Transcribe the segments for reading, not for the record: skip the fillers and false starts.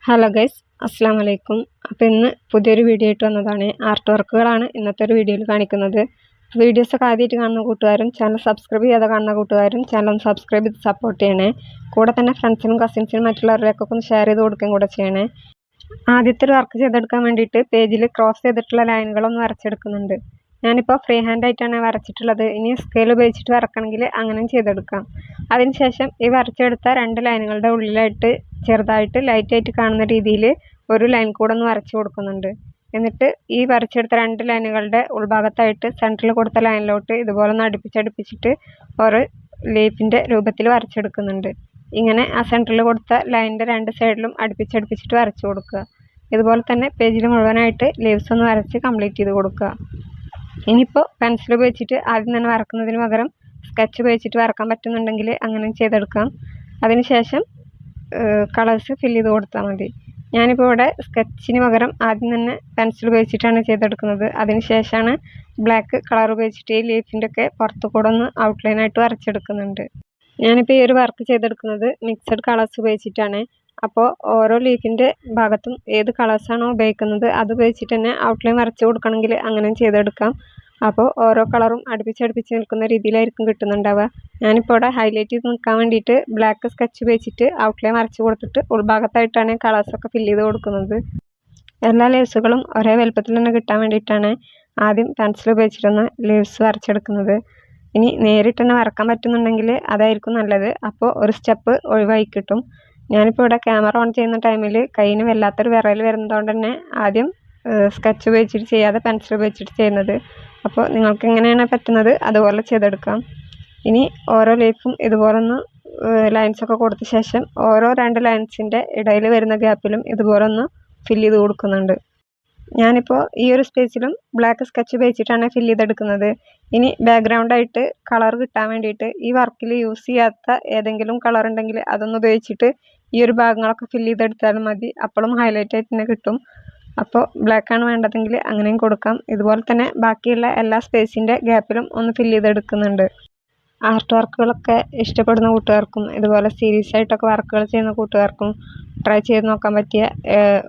Hello guys, അസ്സാം വലൈക്കും. അപ്പോൾ ഇന്ന് പുതിയൊരു വീഡിയോ ആയിട്ട് വന്നതാണ്. ആർട്ട് വർക്കുകളാണ് ഇന്നത്തെ ഒരു വീഡിയോയിൽ കാണിക്കുന്നത്. വീഡിയോസൊക്കെ ആദ്യമായിട്ട് കാണുന്ന കൂട്ടുകാരും ചാനൽ സബ്സ്ക്രൈബ് ചെയ്യാതെ കാണുന്ന കൂട്ടുകാരും ചാനൽ സബ്സ്ക്രൈബ് ചെയ്ത് സപ്പോർട്ട് ചെയ്യണേ. കൂടെ തന്നെ ഫ്രണ്ട്സിനും കസിൻസിനും മറ്റുള്ളവരിലേക്കൊക്കെ ഒന്ന് ഷെയർ ചെയ്ത് കൊടുക്കുകയും കൂടെ ചെയ്യണേ. ആദ്യത്തെ ഒരു വർക്ക് ചെയ്തെടുക്കാൻ വേണ്ടിയിട്ട് പേജിൽ ക്രോസ് ചെയ്തിട്ടുള്ള ലൈനുകളൊന്ന് വരച്ചെടുക്കുന്നുണ്ട്. ഞാനിപ്പോൾ ഫ്രീ ഹാൻഡ് ആയിട്ടാണ് വരച്ചിട്ടുള്ളത്. ഇനി സ്കെയിൽ ഉപയോഗിച്ചിട്ട് വരക്കണമെങ്കിൽ അങ്ങനെയും ചെയ്തെടുക്കാം. അതിനുശേഷം ഈ വരച്ചെടുത്ത രണ്ട് ലൈനുകളുടെ ഉള്ളിലായിട്ട് ചെറുതായിട്ട് ലൈറ്റായിട്ട് കാണുന്ന രീതിയിൽ ഒരു ലൈൻ കൂടെ ഒന്ന് വരച്ചു കൊടുക്കുന്നുണ്ട്. എന്നിട്ട് ഈ വരച്ചെടുത്ത രണ്ട് ലൈനുകളുടെ ഉൾഭാഗത്തായിട്ട് സെൻറ്ററിൽ കൊടുത്ത ലൈനിലോട്ട് ഇതുപോലെ ഒന്ന് അടുപ്പിച്ചടുപ്പിച്ചിട്ട് ഒരു ലീഫിൻ്റെ രൂപത്തിൽ വരച്ചെടുക്കുന്നുണ്ട്. ഇങ്ങനെ ആ സെൻറ്ററിൽ കൊടുത്ത ലൈനിൻ്റെ രണ്ട് സൈഡിലും അടുപ്പിച്ചടുപ്പിച്ചിട്ട് വരച്ചു കൊടുക്കുക. ഇതുപോലെ തന്നെ പേജിൽ മുഴുവനായിട്ട് ലീവ്സ് ഒന്ന് വരച്ച് കംപ്ലീറ്റ് ചെയ്ത് കൊടുക്കുക. ഇനിയിപ്പോൾ പെൻസിൽ ഉപയോഗിച്ചിട്ട് ആദ്യം തന്നെ വരക്കുന്നതിന് പകരം സ്കെച്ച് ഉപയോഗിച്ചിട്ട് വരക്കാൻ പറ്റുന്നുണ്ടെങ്കിൽ അങ്ങനെ ചെയ്തെടുക്കാം. അതിനുശേഷം കളേഴ്സ് ഫില്ല് ചെയ്ത് കൊടുത്താൽ മതി. ഞാനിപ്പോൾ ഇവിടെ സ്കെച്ചിന് പകരം ആദ്യം തന്നെ പെൻസിൽ ഉപയോഗിച്ചിട്ടാണ് ചെയ്തെടുക്കുന്നത്. അതിനുശേഷമാണ് ബ്ലാക്ക് കളർ ഉപയോഗിച്ചിട്ട് ഈ ലീഫിൻ്റെ ഒക്കെ പുറത്തു കൂടെ ഒന്ന് ഔട്ട്ലൈനായിട്ട് വരച്ചെടുക്കുന്നുണ്ട്. ഞാനിപ്പോൾ ഈ ഒരു വർക്ക് ചെയ്തെടുക്കുന്നത് മിക്സഡ് കളേഴ്സ് ഉപയോഗിച്ചിട്ടാണ്. അപ്പോൾ ഓരോ ലീഫിൻ്റെ ഭാഗത്തും ഏത് കളേഴ്സാണോ ഉപയോഗിക്കുന്നത് അത് ഉപയോഗിച്ചിട്ട് തന്നെ ഔട്ട്ലൈൻ വരച്ച് കൊടുക്കണമെങ്കിൽ അങ്ങനെ ചെയ്തെടുക്കാം. അപ്പോൾ ഓരോ കളറും അടുപ്പിച്ചടുപ്പിച്ച് നിൽക്കുന്ന രീതിയിലായിരിക്കും കിട്ടുന്നുണ്ടാവുക. ഞാനിപ്പോൾ ഇവിടെ ഹൈലൈറ്റ് ചെയ്ത് നിൽക്കാൻ വേണ്ടിയിട്ട് ബ്ലാക്ക് സ്കെച്ച് ഉപയോഗിച്ചിട്ട് ഔട്ട്ലൈൻ വരച്ച് കൊടുത്തിട്ട് ഉൾഭാഗത്തായിട്ടാണ് കളേഴ്സൊക്കെ ഫില്ല് ചെയ്ത് കൊടുക്കുന്നത്. എല്ലാ ലീവ്സുകളും ഒരേ വലുപ്പത്തിൽ തന്നെ കിട്ടാൻ വേണ്ടിയിട്ടാണ് ആദ്യം പെൻസിൽ ഉപയോഗിച്ചിട്ടൊന്ന് ലീവ്സ് വരച്ചെടുക്കുന്നത്. ഇനി നേരിട്ട് തന്നെ വരക്കാൻ പറ്റുന്നുണ്ടെങ്കിൽ അതായിരിക്കും നല്ലത്. അപ്പോൾ ഒരു സ്റ്റെപ്പ് ഒഴിവായി കിട്ടും. ഞാനിപ്പോൾ ഇവിടെ ക്യാമറ ഓൺ ചെയ്യുന്ന ടൈമിൽ കയ്യിന് വല്ലാത്തൊരു വിറയൽ വരുന്നതുകൊണ്ട് തന്നെ ആദ്യം സ്കെച്ച് ഉപയോഗിച്ചിട്ട് ചെയ്യാതെ പെൻസിൽ ഉപയോഗിച്ചിട്ട് ചെയ്യുന്നത്. അപ്പോൾ നിങ്ങൾക്ക് എങ്ങനെയാണ് പറ്റുന്നത് അതുപോലെ ചെയ്തെടുക്കാം. ഇനി ഓരോ ലീഫും ഇതുപോലെ ഒന്ന് ലൈൻസൊക്കെ കൊടുത്ത ശേഷം ഓരോ രണ്ട് ലൈൻസിൻ്റെ ഇടയിൽ വരുന്ന ഗ്യാപ്പിലും ഇതുപോലെ ഒന്ന് ഫില്ല് ചെയ്ത് കൊടുക്കുന്നുണ്ട്. ഞാനിപ്പോൾ ഈ ഒരു സ്പേസിലും ബ്ലാക്ക് സ്കെച്ച് ഉപയോഗിച്ചിട്ടാണ് ഫില്ല് ചെയ്തെടുക്കുന്നത്. ഇനി ബാക്ക്ഗ്രൗണ്ടായിട്ട് കളർ കിട്ടാൻ വേണ്ടിയിട്ട് ഈ വർക്കിൽ യൂസ് ചെയ്യാത്ത ഏതെങ്കിലും കളർ ഉണ്ടെങ്കിൽ അതൊന്ന് ഉപയോഗിച്ചിട്ട് ഈ ഒരു ഭാഗങ്ങളൊക്കെ ഫില്ല് ചെയ്തെടുത്താലും മതി. അപ്പോഴും ഹൈലൈറ്റ് ആയിട്ട് തന്നെ കിട്ടും. അപ്പോൾ ബ്ലാക്കാണ് വേണ്ടതെങ്കിൽ അങ്ങനെയും കൊടുക്കാം. ഇതുപോലെ തന്നെ ബാക്കിയുള്ള എല്ലാ സ്പേസിൻ്റെ ഗ്യാപ്പിലും ഒന്ന് ഫില്ല് ചെയ്തെടുക്കുന്നുണ്ട്. ആർട്ട് വർക്കുകളൊക്കെ ഇഷ്ടപ്പെടുന്ന കൂട്ടുകാർക്കും ഇതുപോലെ സീരീസ് ആയിട്ടൊക്കെ വർക്കുകൾ ചെയ്യുന്ന കൂട്ടുകാർക്കും ട്രൈ ചെയ്ത് നോക്കാൻ പറ്റിയ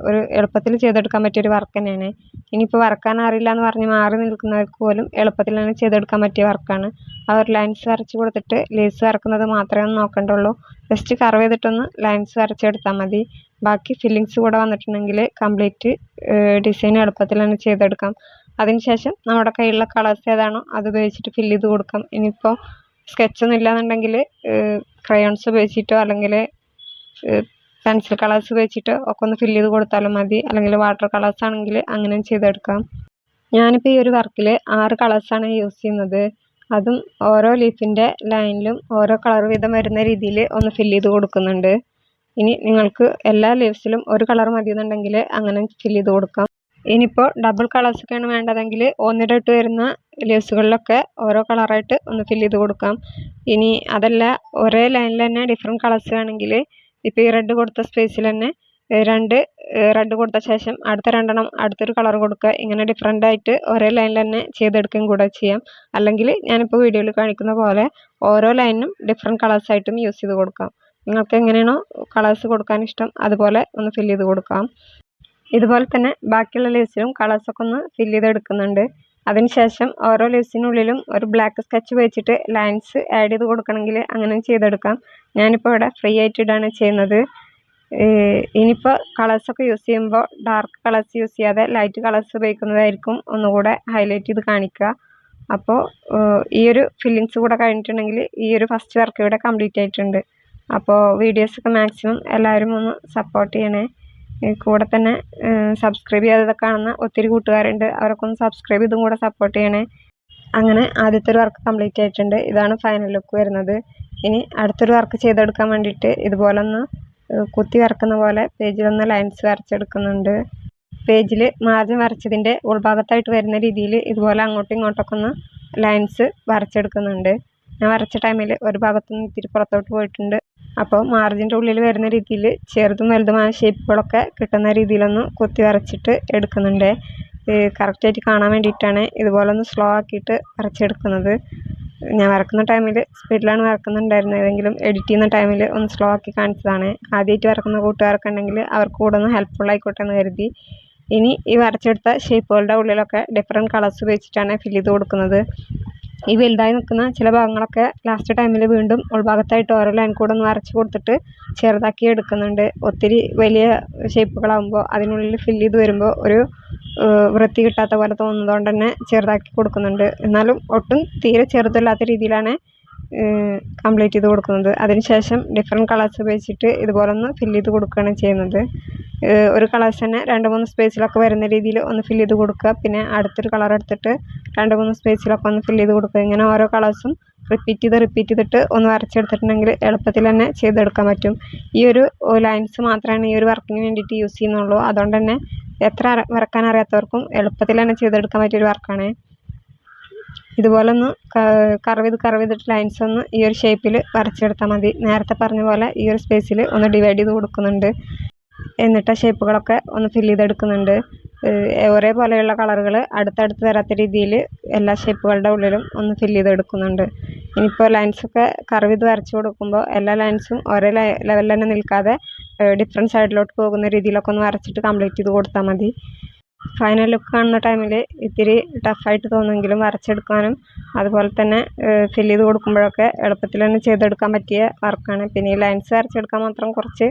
ഒരു എളുപ്പത്തിൽ ചെയ്തെടുക്കാൻ പറ്റിയൊരു വർക്ക് തന്നെയാണ്. ഇനിയിപ്പോൾ വരക്കാൻ അറിയില്ല എന്ന് പറഞ്ഞ് മാറി നിൽക്കുന്നവർക്ക് പോലും എളുപ്പത്തിൽ തന്നെ ചെയ്തെടുക്കാൻ പറ്റിയ വർക്കാണ്. ആ ഒരു ലൈൻസ് വരച്ച് കൊടുത്തിട്ട് ലീവ്സ് വരക്കുന്നത് മാത്രമേ ഒന്ന് നോക്കേണ്ടുള്ളൂ. ജസ്റ്റ് കർവ് ചെയ്തിട്ടൊന്ന് ലൈൻസ് വരച്ചെടുത്താൽ മതി. ബാക്കി ഫില്ലിങ്സ് കൂടെ വന്നിട്ടുണ്ടെങ്കിൽ കംപ്ലീറ്റ് ഡിസൈൻ എളുപ്പത്തിൽ തന്നെ ചെയ്തെടുക്കാം. അതിനുശേഷം നമ്മുടെ കയ്യിലുള്ള കളേഴ്സ് ഏതാണോ അത് ഉപയോഗിച്ചിട്ട് ഫില്ല് ചെയ്ത് കൊടുക്കാം. ഇനിയിപ്പോൾ സ്കെച്ചൊന്നും ഇല്ലാന്നുണ്ടെങ്കിൽ ക്രയോൺസ് ഉപയോഗിച്ചിട്ടോ അല്ലെങ്കിൽ പെൻസിൽ കളേഴ്സ് ഉപയോഗിച്ചിട്ടോ ഒക്കെ ഒന്ന് ഫില്ല് ചെയ്ത് കൊടുത്താലും മതി. അല്ലെങ്കിൽ വാട്ടർ കളേഴ്സ് ആണെങ്കിൽ അങ്ങനെയും ചെയ്തെടുക്കാം. ഞാനിപ്പോൾ ഈ ഒരു വർക്കിൽ 6 കളേഴ്സാണ് യൂസ് ചെയ്യുന്നത്. അതും ഓരോ ലീഫിൻ്റെ ലൈനിലും ഓരോ കളർ വീതം വരുന്ന രീതിയിൽ ഒന്ന് ഫില്ല് ചെയ്ത് കൊടുക്കുന്നുണ്ട്. ഇനി നിങ്ങൾക്ക് എല്ലാ ലീവ്സിലും ഒരു കളർ മതിയെന്നുണ്ടെങ്കിൽ അങ്ങനെ ഫില്ല് ചെയ്ത് കൊടുക്കാം. ഇനിയിപ്പോൾ ഡബിൾ കളേഴ്സൊക്കെയാണ് വേണ്ടതെങ്കിൽ ഒന്നിടവിട്ട് വരുന്ന ലീവ്സുകളിലൊക്കെ ഓരോ കളറായിട്ട് ഒന്ന് ഫില്ല് ചെയ്ത് കൊടുക്കാം. ഇനി അതല്ല ഒരേ ലൈനിൽ തന്നെ ഡിഫറെൻറ്റ് കളേഴ്സ് വേണമെങ്കിൽ ഇപ്പോൾ ഈ റെഡ് കൊടുത്ത സ്പേസിൽ തന്നെ രണ്ട് റെഡ് കൊടുത്ത ശേഷം അടുത്ത രണ്ടെണ്ണം അടുത്തൊരു കളർ കൊടുക്കുക. ഇങ്ങനെ ഡിഫറെൻ്റ് ആയിട്ട് ഒരേ ലൈനിൽ തന്നെ ചെയ്തെടുക്കുകയും കൂടെ ചെയ്യാം. അല്ലെങ്കിൽ ഞാനിപ്പോൾ വീഡിയോയിൽ കാണിക്കുന്ന പോലെ ഓരോ ലൈനും ഡിഫറെൻറ്റ് കളേഴ്സായിട്ടും യൂസ് ചെയ്ത് കൊടുക്കാം. നിങ്ങൾക്ക് എങ്ങനെയാണോ കളേഴ്സ് കൊടുക്കാൻ ഇഷ്ടം അതുപോലെ ഒന്ന് ഫില്ല് ചെയ്ത് കൊടുക്കാം. ഇതുപോലെ തന്നെ ബാക്കിയുള്ള ലീവ്സിലും കളേഴ്സൊക്കെ ഒന്ന് ഫില്ല് ചെയ്തെടുക്കുന്നുണ്ട്. അതിനുശേഷം ഓരോ ലീവ്സിനുള്ളിലും ഒരു ബ്ലാക്ക് സ്കെച്ച് വെച്ചിട്ട് ലൈൻസ് ആഡ് ചെയ്ത് കൊടുക്കണമെങ്കിൽ അങ്ങനെ ചെയ്തെടുക്കാം. ഞാനിപ്പോൾ ഇവിടെ ഫ്രീ ആയിട്ട് ഇടാണ് ചെയ്യുന്നത്. ഇനിയിപ്പോൾ കളേഴ്സൊക്കെ യൂസ് ചെയ്യുമ്പോൾ ഡാർക്ക് കളേഴ്സ് യൂസ് ചെയ്യാതെ ലൈറ്റ് കളേഴ്സ് ഉപയോഗിക്കുന്നതായിരിക്കും ഒന്നുകൂടെ ഹൈലൈറ്റ് ചെയ്ത് കാണിക്കുക. അപ്പോൾ ഈ ഒരു ഫില്ലിങ്സ് കൂടെ കഴിഞ്ഞിട്ടുണ്ടെങ്കിൽ ഈ ഒരു ഫസ്റ്റ് വർക്ക് ഇവിടെ കംപ്ലീറ്റ് ആയിട്ടുണ്ട്. അപ്പോൾ വീഡിയോസൊക്കെ മാക്സിമം എല്ലാവരും ഒന്ന് സപ്പോർട്ട് ചെയ്യണേ. കൂടെ തന്നെ സബ്സ്ക്രൈബ് ചെയ്യാതെ കാണുന്ന ഒത്തിരി കൂട്ടുകാരുണ്ട്. അവരൊക്കെ ഒന്ന് സബ്സ്ക്രൈബ് ചെയ്തും കൂടെ സപ്പോർട്ട് ചെയ്യണേ. അങ്ങനെ ആദ്യത്തെ ഒരു വർക്ക് കംപ്ലീറ്റ് ആയിട്ടുണ്ട്. ഇതാണ് ഫൈനൽ ലുക്ക് വരുന്നത്. ഇനി അടുത്തൊരു വർക്ക് ചെയ്തെടുക്കാൻ വേണ്ടിയിട്ട് ഇതുപോലെ ഒന്ന് കുത്തി വരക്കുന്ന പോലെ പേജിലൊന്ന് ലൈൻസ് വരച്ചെടുക്കുന്നുണ്ട്. പേജിൽ മാർജിൻ വരച്ചതിൻ്റെ ഉൾഭാഗത്തായിട്ട് വരുന്ന രീതിയിൽ ഇതുപോലെ അങ്ങോട്ടും ഇങ്ങോട്ടൊക്കെ ഒന്ന് ലൈൻസ് വരച്ചെടുക്കുന്നുണ്ട്. ഞാൻ വരച്ച ടൈമിൽ ഒരു ഭാഗത്തുനിന്ന് ഇത്തിരി പുറത്തോട്ട് പോയിട്ടുണ്ട്. അപ്പോൾ മാർജിൻ്റെ ഉള്ളിൽ വരുന്ന രീതിയിൽ ചെറുതും വലുതുമായ ഷേപ്പുകളൊക്കെ കിട്ടുന്ന രീതിയിലൊന്ന് കുത്തി വരച്ചിട്ട് എടുക്കുന്നുണ്ട്. കറക്റ്റായിട്ട് കാണാൻ വേണ്ടിയിട്ടാണ് ഇതുപോലെ ഒന്ന് സ്ലോ ആക്കിയിട്ട് വരച്ചെടുക്കുന്നത്. ഞാൻ വരക്കുന്ന ടൈമിൽ സ്പീഡിലാണ് വരക്കുന്നുണ്ടായിരുന്നത്, ഏതെങ്കിലും എഡിറ്റ് ചെയ്യുന്ന ടൈമിൽ ഒന്ന് സ്ലോ ആക്കി കാണിച്ചതാണ്. ആദ്യമായിട്ട് വരക്കുന്ന കൂട്ടുകാർക്ക് ഉണ്ടെങ്കിൽ അവർക്ക് കൂടെ ഒന്ന് ഹെൽപ്ഫുൾ ആയിക്കോട്ടെ എന്ന് കരുതി. ഇനി ഈ വരച്ചെടുത്ത ഷേപ്പുകളുടെ ഉള്ളിലൊക്കെ ഡിഫറെൻറ്റ് കളേഴ്സ് ഉപയോഗിച്ചിട്ടാണ് ഫില്ല് ചെയ്ത് കൊടുക്കുന്നത്. ഈ വലുതായി നിൽക്കുന്ന ചില ഭാഗങ്ങളൊക്കെ ലാസ്റ്റ് ടൈമിൽ വീണ്ടും ഉൾഭാഗത്തായിട്ട് ഓരോ ലൈൻ കൂടെ ഒന്ന് വരച്ച് കൊടുത്തിട്ട് ചെറുതാക്കി എടുക്കുന്നുണ്ട്. ഒത്തിരി വലിയ ഷേപ്പുകളാകുമ്പോൾ അതിനുള്ളിൽ ഫില്ല് ചെയ്ത് വരുമ്പോൾ ഒരു വൃത്തി കിട്ടാത്ത പോലെ തോന്നുന്നതുകൊണ്ട് തന്നെ ചെറുതാക്കി കൊടുക്കുന്നുണ്ട്. എന്നാലും ഒട്ടും തീരെ ചെറുതല്ലാത്ത രീതിയിലാണ് കംപ്ലീറ്റ് ചെയ്ത് കൊടുക്കുന്നത്. അതിനുശേഷം ഡിഫറെൻറ്റ് കളേഴ്സ് ഉപയോഗിച്ചിട്ട് ഇതുപോലെ ഒന്ന് ഫില്ല് ചെയ്ത് കൊടുക്കുകയാണ് ചെയ്യുന്നത്. ഒരു കളേഴ്സ് തന്നെ 2-3 സ്പേസിലൊക്കെ വരുന്ന രീതിയിൽ ഒന്ന് ഫില്ല് ചെയ്ത് കൊടുക്കുക. പിന്നെ അടുത്തൊരു കളർ എടുത്തിട്ട് 2-3 സ്പേസിലൊക്കെ ഒന്ന് ഫില്ല് ചെയ്ത് കൊടുക്കുക. ഇങ്ങനെ ഓരോ കളേഴ്സും റിപ്പീറ്റ് ചെയ്തിട്ട് ഒന്ന് വരച്ചെടുത്തിട്ടുണ്ടെങ്കിൽ എളുപ്പത്തിൽ തന്നെ ചെയ്തെടുക്കാൻ പറ്റും. ഈ ഒരു ലൈൻസ് മാത്രമാണ് ഈ ഒരു വർക്കിന് വേണ്ടിയിട്ട് യൂസ് ചെയ്യുന്നുള്ളൂ. അതുകൊണ്ട് തന്നെ എത്ര വരക്കാൻ അറിയാത്തവർക്കും എളുപ്പത്തിൽ തന്നെ ചെയ്തെടുക്കാൻ പറ്റിയൊരു വർക്കാണ്. ഇതുപോലെ ഒന്ന് കർവ് ചെയ്തിട്ട് ലൈൻസ് ഒന്ന് ഈ ഒരു ഷേപ്പിൽ വരച്ചെടുത്താൽ മതി. നേരത്തെ പറഞ്ഞ പോലെ ഈ ഒരു സ്പേസിൽ ഒന്ന് ഡിവൈഡ് ചെയ്ത് കൊടുക്കുന്നുണ്ട്. എന്നിട്ട് ഷേപ്പുകളൊക്കെ ഒന്ന് ഫില്ല് ചെയ്തെടുക്കുന്നുണ്ട്. ഒരേപോലെയുള്ള കളറുകൾ അടുത്തടുത്ത് വരാത്ത രീതിയിൽ എല്ലാ ഷേപ്പുകളുടെ ഉള്ളിലും ഒന്ന് ഫില്ല് ചെയ്തെടുക്കുന്നുണ്ട്. ഇനിയിപ്പോൾ ലൈൻസൊക്കെ കർവ് ചെയ്ത് വരച്ച് കൊടുക്കുമ്പോൾ എല്ലാ ലൈൻസും ഒരേ ലെവലിൽ തന്നെ നിൽക്കാതെ ഡിഫറെൻറ്റ് സൈഡിലോട്ട് പോകുന്ന രീതിയിലൊക്കെ ഒന്ന് വരച്ചിട്ട് കംപ്ലീറ്റ് ചെയ്ത് കൊടുത്താൽ മതി. ഫൈനൽ ലുക്ക് കാണുന്ന ടൈമിൽ ഇത്തിരി ടഫായിട്ട് തോന്നുമെങ്കിലും വരച്ചെടുക്കാനും അതുപോലെ തന്നെ ഫില്ല് ചെയ്ത് കൊടുക്കുമ്പോഴൊക്കെ എളുപ്പത്തിൽ തന്നെ ചെയ്തെടുക്കാൻ പറ്റിയ വർക്കാണ്. പിന്നെ ഈ ലൈൻസ് വരച്ചെടുക്കാൻ മാത്രം കുറച്ച്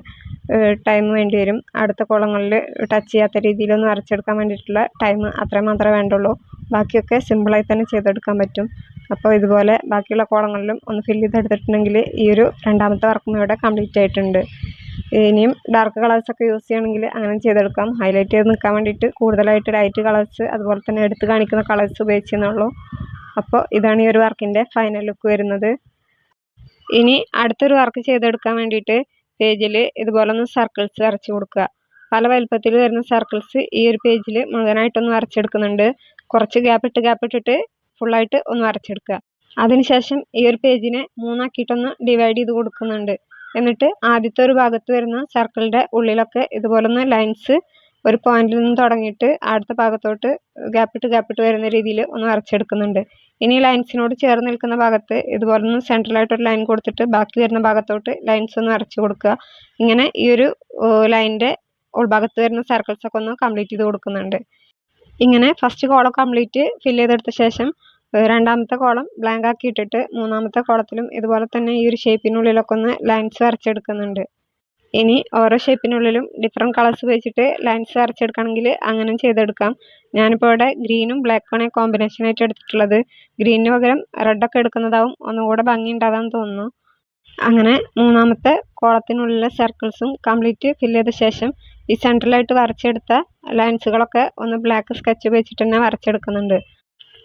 ടൈം വേണ്ടി വരും. അടുത്ത കോളങ്ങളിൽ ടച്ച് ചെയ്യാത്ത രീതിയിലൊന്ന് വരച്ചെടുക്കാൻ വേണ്ടിയിട്ടുള്ള ടൈം അത്രയും മാത്രമേ വേണ്ടുള്ളൂ. ബാക്കിയൊക്കെ സിമ്പിളായി തന്നെ ചെയ്തെടുക്കാൻ പറ്റും. അപ്പോൾ ഇതുപോലെ ബാക്കിയുള്ള കോളങ്ങളിലും ഒന്ന് ഫില്ല് ചെയ്തെടുത്തിട്ടുണ്ടെങ്കിൽ ഈ ഒരു രണ്ടാമത്തെ വർക്കും ഇവിടെ കംപ്ലീറ്റ് ആയിട്ടുണ്ട്. ഇനിയും ഡാർക്ക് കളേഴ്സൊക്കെ യൂസ് ചെയ്യണമെങ്കിൽ അങ്ങനെ ചെയ്തെടുക്കാം. ഹൈലൈറ്റ് ചെയ്ത് നിൽക്കാൻ വേണ്ടിയിട്ട് കൂടുതലായിട്ട് ലൈറ്റ് കളേഴ്സ് അതുപോലെ തന്നെ എടുത്ത് കാണിക്കുന്ന കളേഴ്സ് ഉപയോഗിച്ചെന്നുള്ളൂ. അപ്പോൾ ഇതാണ് ഈ ഒരു വർക്കിൻ്റെ ഫൈനൽ ലുക്ക് വരുന്നത്. ഇനി അടുത്തൊരു വർക്ക് ചെയ്തെടുക്കാൻ വേണ്ടിയിട്ട് പേജിൽ ഇതുപോലെ ഒന്ന് സർക്കിൾസ് വരച്ച് കൊടുക്കുക. പല വലുപ്പത്തിൽ വരുന്ന സർക്കിൾസ് ഈ ഒരു പേജിൽ മുഴുവനായിട്ടൊന്ന് വരച്ചെടുക്കുന്നുണ്ട്. കുറച്ച് ഗ്യാപ്പ് ഇട്ടിട്ട് ഫുള്ളായിട്ട് ഒന്ന് വരച്ചെടുക്കുക. അതിനുശേഷം ഈ ഒരു പേജിനെ 3 ആക്കിയിട്ടൊന്ന് ഡിവൈഡ് ചെയ്ത് കൊടുക്കുന്നുണ്ട്. എന്നിട്ട് ആദ്യത്തെ ഒരു ഭാഗത്ത് വരുന്ന സർക്കിളിൻ്റെ ഉള്ളിലൊക്കെ ഇതുപോലെ ഒന്ന് ലൈൻസ് ഒരു പോയിന്റിൽ നിന്ന് തുടങ്ങിയിട്ട് അടുത്ത ഭാഗത്തോട്ട് ഗ്യാപ്പിട്ട് വരുന്ന രീതിയിൽ ഒന്ന് വരച്ചെടുക്കുന്നുണ്ട്. ഇനി ലൈൻസിനോട് ചേർന്ന് നിൽക്കുന്ന ഭാഗത്ത് ഇതുപോലെ ഒന്ന് സെൻട്രലായിട്ടൊരു ലൈൻ കൊടുത്തിട്ട് ബാക്കി വരുന്ന ഭാഗത്തോട്ട് ലൈൻസ് ഒന്ന് വരച്ച് കൊടുക്കുക. ഇങ്ങനെ ഈ ഒരു ലൈനിൻ്റെ ഉൾഭാഗത്ത് വരുന്ന സർക്കിൾസൊക്കെ ഒന്ന് കംപ്ലീറ്റ് ചെയ്ത് കൊടുക്കുന്നുണ്ട്. ഇങ്ങനെ ഫസ്റ്റ് കോളം കംപ്ലീറ്റ് ഫില്ല് ചെയ്തെടുത്ത ശേഷം രണ്ടാമത്തെ കോളം ബ്ലാങ്ക് ആക്കി ഇട്ടിട്ട് മൂന്നാമത്തെ കോളത്തിലും ഇതുപോലെ തന്നെ ഈ ഒരു ഷേപ്പിനുള്ളിലൊക്കെ ഒന്ന് ലൈൻസ് വരച്ചെടുക്കുന്നുണ്ട്. ഇനി ഓരോ ഷേപ്പിനുള്ളിലും ഡിഫറെൻറ്റ് കളേഴ്സ് ഉപയോഗിച്ചിട്ട് ലൈൻസ് വരച്ചെടുക്കുകയാണെങ്കിൽ അങ്ങനെയും ചെയ്തെടുക്കാം. ഞാനിപ്പോൾ ഇവിടെ ഗ്രീനും ബ്ലാക്കുമാണ് കോമ്പിനേഷനായിട്ട് എടുത്തിട്ടുള്ളത്. ഗ്രീനിന് പകരം റെഡൊക്കെ എടുക്കുന്നതാവും ഒന്നുകൂടെ ഭംഗി ഉണ്ടാകാമെന്ന് തോന്നുന്നു. അങ്ങനെ മൂന്നാമത്തെ കോളത്തിനുള്ളിലെ സർക്കിൾസും കംപ്ലീറ്റ് ഫില്ല് ചെയ്ത ശേഷം ഈ സെൻട്രലായിട്ട് വരച്ചെടുത്ത ലൈൻസുകളൊക്കെ ഒന്ന് ബ്ലാക്ക് സ്കെച്ച് ഉപയോഗിച്ചിട്ട് തന്നെ വരച്ചെടുക്കുന്നുണ്ട്.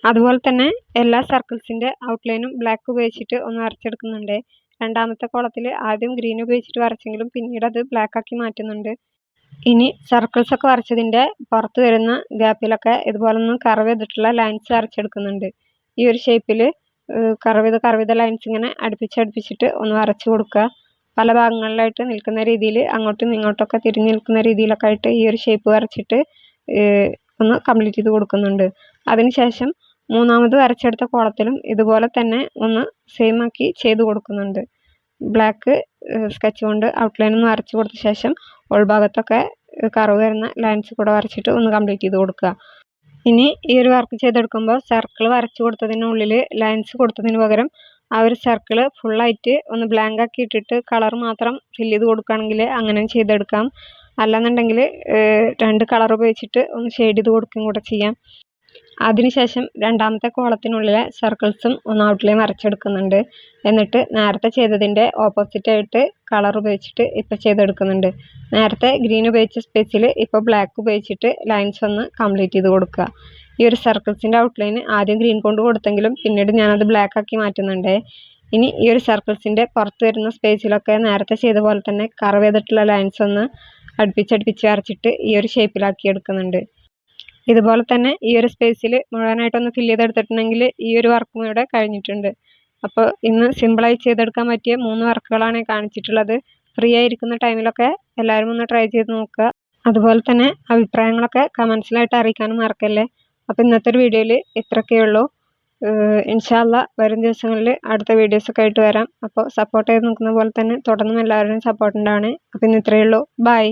അതുപോലെ തന്നെ എല്ലാ സർക്കിൾസിൻ്റെ ഔട്ട്ലൈനും ബ്ലാക്ക് ഉപയോഗിച്ചിട്ട് ഒന്ന് വരച്ചെടുക്കുന്നുണ്ട്. രണ്ടാമത്തെ കോളത്തിൽ ആദ്യം ഗ്രീൻ ഉപയോഗിച്ചിട്ട് വരച്ചെങ്കിലും പിന്നീട് അത് ബ്ലാക്ക് ആക്കി മാറ്റുന്നുണ്ട്. ഇനി സർക്കിൾസൊക്കെ വരച്ചതിൻ്റെ പുറത്ത് വരുന്ന ഗ്യാപ്പിലൊക്കെ ഇതുപോലെ ഒന്ന് കർവ് ചെയ്തിട്ടുള്ള ലൈൻസ് വരച്ചെടുക്കുന്നുണ്ട്. ഈ ഒരു ഷേപ്പിൽ കർവ് ചെയ്ത ലൈൻസ് ഇങ്ങനെ അടുപ്പിച്ചിട്ട് ഒന്ന് വരച്ച് കൊടുക്കുക. പല ഭാഗങ്ങളിലായിട്ട് നിൽക്കുന്ന രീതിയിൽ അങ്ങോട്ടും ഇങ്ങോട്ടൊക്കെ തിരിഞ്ഞ് നിൽക്കുന്ന രീതിയിലൊക്കെ ആയിട്ട് ഈ ഒരു ഷേപ്പ് വരച്ചിട്ട് ഒന്ന് കംപ്ലീറ്റ് ചെയ്ത് കൊടുക്കുന്നുണ്ട്. അതിനുശേഷം മൂന്നാമത് വരച്ചെടുത്ത കോളത്തിലും ഇതുപോലെ തന്നെ ഒന്ന് സെയിം ആക്കി ചെയ്ത് കൊടുക്കുന്നുണ്ട്. ബ്ലാക്ക് സ്കെച്ച് കൊണ്ട് ഔട്ട്ലൈൻ ഒന്ന് വരച്ച് കൊടുത്ത ശേഷം ഉൾഭാഗത്തൊക്കെ കർവ് വരുന്ന ലൈൻസ് കൂടെ വരച്ചിട്ട് ഒന്ന് കംപ്ലീറ്റ് ചെയ്ത് കൊടുക്കുക. ഇനി ഈ ഒരു വർക്ക് ചെയ്തെടുക്കുമ്പോൾ സർക്കിൾ വരച്ച് കൊടുത്തതിനുള്ളിൽ ലൈൻസ് കൊടുത്തതിന് പകരം ആ ഒരു സർക്കിൾ ഫുള്ളായിട്ട് ഒന്ന് ബ്ലാങ്ക് ആക്കി ഇട്ടിട്ട് കളർ മാത്രം ഫില്ല് ചെയ്ത് കൊടുക്കുകയാണെങ്കിൽ അങ്ങനെ ചെയ്തെടുക്കാം. അല്ലെന്നുണ്ടെങ്കിൽ 2 കളർ ഉപയോഗിച്ചിട്ട് ഒന്ന് ഷെയ്ഡ് ചെയ്ത് കൊടുക്കുകയും കൂടെ ചെയ്യാം. അതിനുശേഷം രണ്ടാമത്തെ കോളത്തിനുള്ളിലെ സർക്കിൾസും ഒന്ന് ഔട്ട്ലൈൻ വരച്ചെടുക്കുന്നുണ്ട്. എന്നിട്ട് നേരത്തെ ചെയ്തതിൻ്റെ ഓപ്പോസിറ്റായിട്ട് കളർ ഉപയോഗിച്ചിട്ട് ഇപ്പോൾ ചെയ്തെടുക്കുന്നുണ്ട്. നേരത്തെ ഗ്രീൻ ഉപയോഗിച്ച സ്പേസിൽ ഇപ്പോൾ ബ്ലാക്ക് ഉപയോഗിച്ചിട്ട് ലൈൻസ് ഒന്ന് കംപ്ലീറ്റ് ചെയ്ത് കൊടുക്കുക. ഈ ഒരു സർക്കിൾസിൻ്റെ ഔട്ട്ലൈൻ ആദ്യം ഗ്രീൻ കൊണ്ട് കൊടുത്തെങ്കിലും പിന്നീട് ഞാനത് ബ്ലാക്ക് ആക്കി മാറ്റുന്നുണ്ട്. ഇനി ഈ ഒരു സർക്കിൾസിൻ്റെ പുറത്ത് വരുന്ന സ്പേസിലൊക്കെ നേരത്തെ ചെയ്ത പോലെ തന്നെ കർവ് ചെയ്തിട്ടുള്ള ലൈൻസ് ഒന്ന് അടുപ്പിച്ച് വരച്ചിട്ട് ഈ ഒരു ഷേപ്പിലാക്കി എടുക്കുന്നുണ്ട്. ഇതുപോലെ തന്നെ ഈ ഒരു സ്പേസിൽ മുഴുവനായിട്ടൊന്ന് ഫില്ല് ചെയ്തെടുത്തിട്ടുണ്ടെങ്കിൽ ഈ ഒരു വർക്കും ഇവിടെ കഴിഞ്ഞിട്ടുണ്ട്. അപ്പോൾ ഇന്ന് സിമ്പിളായി ചെയ്തെടുക്കാൻ പറ്റിയ 3 വർക്കുകളാണ് കാണിച്ചിട്ടുള്ളത്. ഫ്രീ ആയിരിക്കുന്ന ടൈമിലൊക്കെ എല്ലാവരും ഒന്ന് ട്രൈ ചെയ്ത് നോക്കുക. അതുപോലെ തന്നെ അഭിപ്രായങ്ങളൊക്കെ കമൻസിലായിട്ട് അറിയിക്കാനും മറക്കല്ലേ. അപ്പോൾ ഇന്നത്തെ ഒരു വീഡിയോയിൽ ഇത്രയൊക്കെയുള്ളൂ. ഇൻഷാ അള്ളാ വരും ദിവസങ്ങളിൽ അടുത്ത വീഡിയോസൊക്കെ ആയിട്ട് വരാം. അപ്പോൾ സപ്പോർട്ട് ചെയ്ത് നിൽക്കുന്ന പോലെ തന്നെ തുടർന്നും എല്ലാവരുടെയും സപ്പോർട്ട് ഉണ്ടാവണേ. അപ്പോൾ ഇന്ന് ഇത്രയേ ഉള്ളൂ. ബൈ.